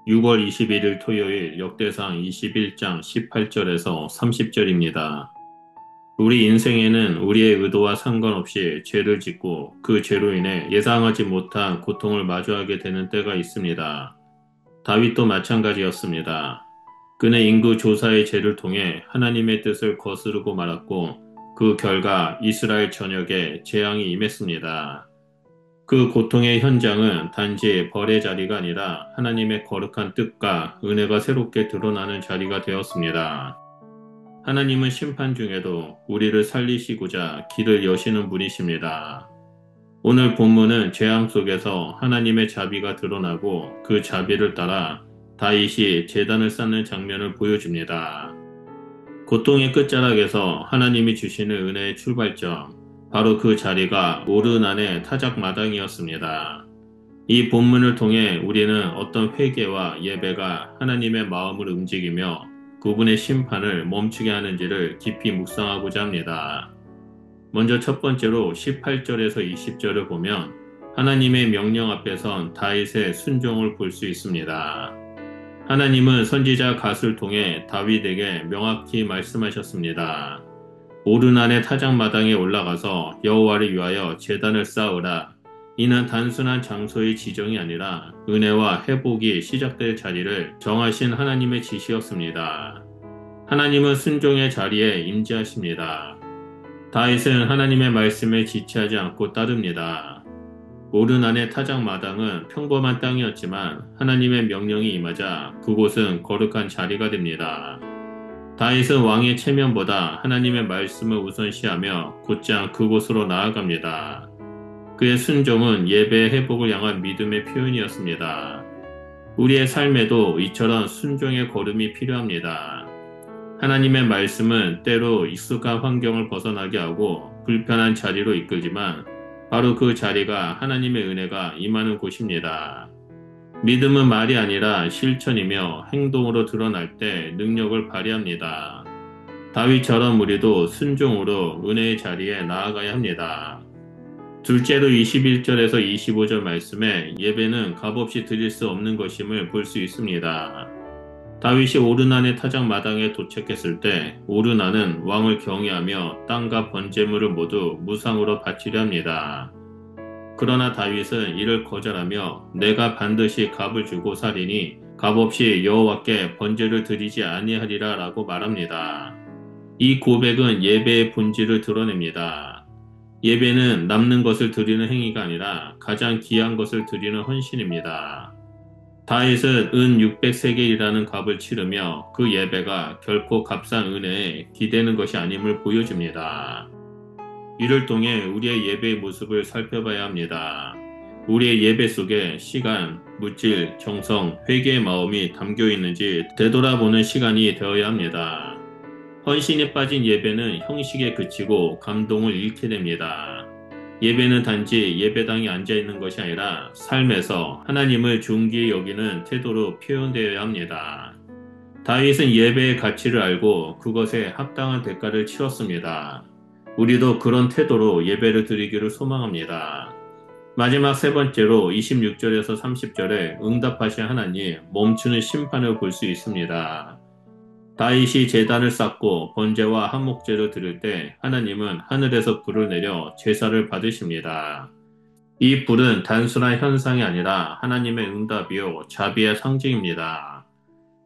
6월 21일 토요일 역대상 21장 18절에서 30절입니다. 우리 인생에는 우리의 의도와 상관없이 죄를 짓고 그 죄로 인해 예상하지 못한 고통을 마주하게 되는 때가 있습니다. 다윗도 마찬가지였습니다. 그는 인구 조사의 죄를 통해 하나님의 뜻을 거스르고 말았고 그 결과 이스라엘 전역에 재앙이 임했습니다. 그 고통의 현장은 단지 벌의 자리가 아니라 하나님의 거룩한 뜻과 은혜가 새롭게 드러나는 자리가 되었습니다. 하나님은 심판 중에도 우리를 살리시고자 길을 여시는 분이십니다. 오늘 본문은 재앙 속에서 하나님의 자비가 드러나고 그 자비를 따라 다윗이 제단을 쌓는 장면을 보여줍니다. 고통의 끝자락에서 하나님이 주시는 은혜의 출발점, 바로 그 자리가 오르난의 타작 마당이었습니다. 이 본문을 통해 우리는 어떤 회개와 예배가 하나님의 마음을 움직이며 그분의 심판을 멈추게 하는지를 깊이 묵상하고자 합니다. 먼저 첫 번째로 18절에서 20절을 보면 하나님의 명령 앞에 선 다윗의 순종을 볼 수 있습니다. 하나님은 선지자 갓을 통해 다윗에게 명확히 말씀하셨습니다. 오르난의 타작마당에 올라가서 여호와를 위하여 제단을 쌓으라. 이는 단순한 장소의 지정이 아니라 은혜와 회복이 시작될 자리를 정하신 하나님의 지시였습니다. 하나님은 순종의 자리에 임재하십니다. 다윗은 하나님의 말씀에 지체하지 않고 따릅니다. 오르난의 타작마당은 평범한 땅이었지만 하나님의 명령이 임하자 그곳은 거룩한 자리가 됩니다. 다윗은 왕의 체면보다 하나님의 말씀을 우선시하며 곧장 그곳으로 나아갑니다. 그의 순종은 예배의 회복을 향한 믿음의 표현이었습니다. 우리의 삶에도 이처럼 순종의 걸음이 필요합니다. 하나님의 말씀은 때로 익숙한 환경을 벗어나게 하고 불편한 자리로 이끌지만 바로 그 자리가 하나님의 은혜가 임하는 곳입니다. 믿음은 말이 아니라 실천이며 행동으로 드러날 때 능력을 발휘합니다. 다윗처럼 우리도 순종으로 은혜의 자리에 나아가야 합니다. 둘째로 21절에서 25절 말씀에 예배는 값없이 드릴 수 없는 것임을 볼 수 있습니다. 다윗이 오르난의 타작마당에 도착했을 때 오르난은 왕을 경외하며 땅과 번제물을 모두 무상으로 바치려 합니다. 그러나 다윗은 이를 거절하며 내가 반드시 값을 주고 살이니 값없이 여호와께 번제를 드리지 아니하리라 라고 말합니다. 이 고백은 예배의 본질을 드러냅니다. 예배는 남는 것을 드리는 행위가 아니라 가장 귀한 것을 드리는 헌신입니다. 다윗은 은 600세겔이라는 값을 치르며 그 예배가 결코 값싼 은혜에 기대는 것이 아님을 보여줍니다. 이를 통해 우리의 예배의 모습을 살펴봐야 합니다. 우리의 예배 속에 시간, 물질, 정성, 회개의 마음이 담겨 있는지 되돌아보는 시간이 되어야 합니다. 헌신이 빠진 예배는 형식에 그치고 감동을 잃게 됩니다. 예배는 단지 예배당에 앉아있는 것이 아니라 삶에서 하나님을 존귀히 여기는 태도로 표현되어야 합니다. 다윗은 예배의 가치를 알고 그것에 합당한 대가를 치렀습니다. 우리도 그런 태도로 예배를 드리기를 소망합니다. 마지막 세 번째로 26절에서 30절에 응답하신 하나님 멈추는 심판을 볼 수 있습니다. 다윗이 제단을 쌓고 번제와 한목제를 드릴 때 하나님은 하늘에서 불을 내려 제사를 받으십니다. 이 불은 단순한 현상이 아니라 하나님의 응답이요 자비의 상징입니다.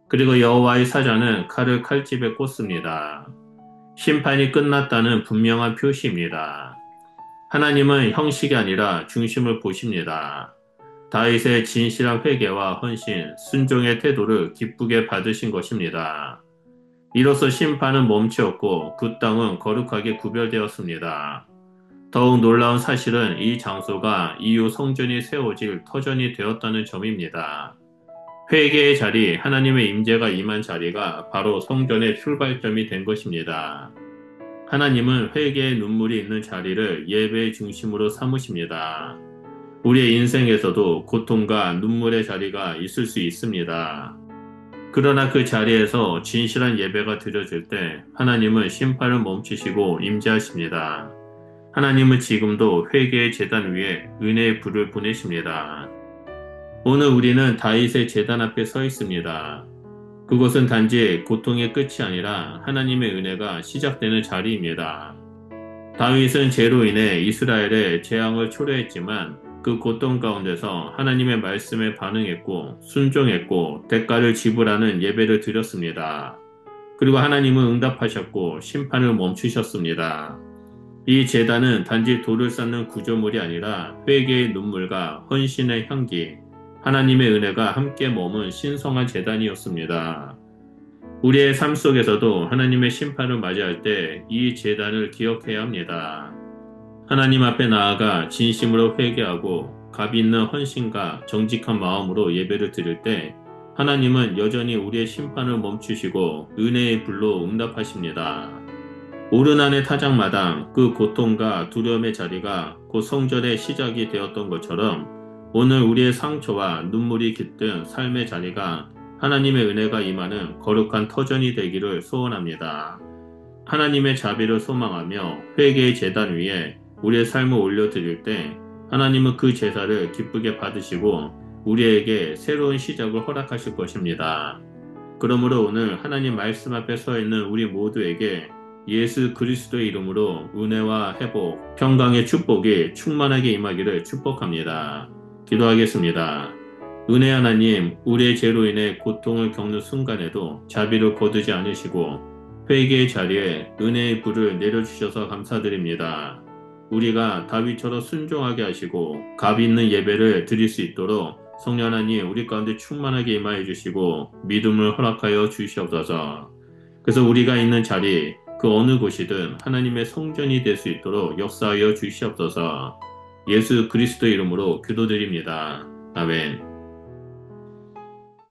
그리고 여호와의 사자는 칼을 칼집에 꽂습니다. 심판이 끝났다는 분명한 표시입니다. 하나님은 형식이 아니라 중심을 보십니다. 다윗의 진실한 회개와 헌신, 순종의 태도를 기쁘게 받으신 것입니다. 이로써 심판은 멈추었고 그 땅은 거룩하게 구별되었습니다. 더욱 놀라운 사실은 이 장소가 이후 성전이 세워질 터전이 되었다는 점입니다. 회개의 자리, 하나님의 임재가 임한 자리가 바로 성전의 출발점이 된 것입니다. 하나님은 회개의 눈물이 있는 자리를 예배의 중심으로 삼으십니다. 우리의 인생에서도 고통과 눈물의 자리가 있을 수 있습니다. 그러나 그 자리에서 진실한 예배가 드려질 때 하나님은 심판을 멈추시고 임재하십니다. 하나님은 지금도 회개의 제단 위에 은혜의 불을 보내십니다. 오늘 우리는 다윗의 제단 앞에 서 있습니다. 그곳은 단지 고통의 끝이 아니라 하나님의 은혜가 시작되는 자리입니다. 다윗은 죄로 인해 이스라엘의 재앙을 초래했지만 그 고통 가운데서 하나님의 말씀에 반응했고 순종했고 대가를 지불하는 예배를 드렸습니다. 그리고 하나님은 응답하셨고 심판을 멈추셨습니다. 이 제단은 단지 돌을 쌓는 구조물이 아니라 회개의 눈물과 헌신의 향기, 하나님의 은혜가 함께 머문 신성한 제단이었습니다. 우리의 삶 속에서도 하나님의 심판을 맞이할 때 이 제단을 기억해야 합니다. 하나님 앞에 나아가 진심으로 회개하고 값 있는 헌신과 정직한 마음으로 예배를 드릴 때 하나님은 여전히 우리의 심판을 멈추시고 은혜의 불로 응답하십니다. 오르난의 타작마당 그 고통과 두려움의 자리가 곧 성전의 시작이 되었던 것처럼 오늘 우리의 상처와 눈물이 깃든 삶의 자리가 하나님의 은혜가 임하는 거룩한 터전이 되기를 소원합니다. 하나님의 자비를 소망하며 회개의 제단 위에 우리의 삶을 올려드릴 때 하나님은 그 제사를 기쁘게 받으시고 우리에게 새로운 시작을 허락하실 것입니다. 그러므로 오늘 하나님 말씀 앞에 서 있는 우리 모두에게 예수 그리스도의 이름으로 은혜와 회복, 평강의 축복이 충만하게 임하기를 축복합니다. 기도하겠습니다. 은혜 하나님, 우리의 죄로 인해 고통을 겪는 순간에도 자비를 거두지 않으시고 회개의 자리에 은혜의 불을 내려주셔서 감사드립니다. 우리가 다윗처럼 순종하게 하시고 값 있는 예배를 드릴 수 있도록 성령 하나님 우리 가운데 충만하게 임하여 주시고 믿음을 허락하여 주시옵소서. 그래서 우리가 있는 자리 그 어느 곳이든 하나님의 성전이 될 수 있도록 역사하여 주시옵소서. 예수 그리스도 이름으로 기도드립니다. 아멘.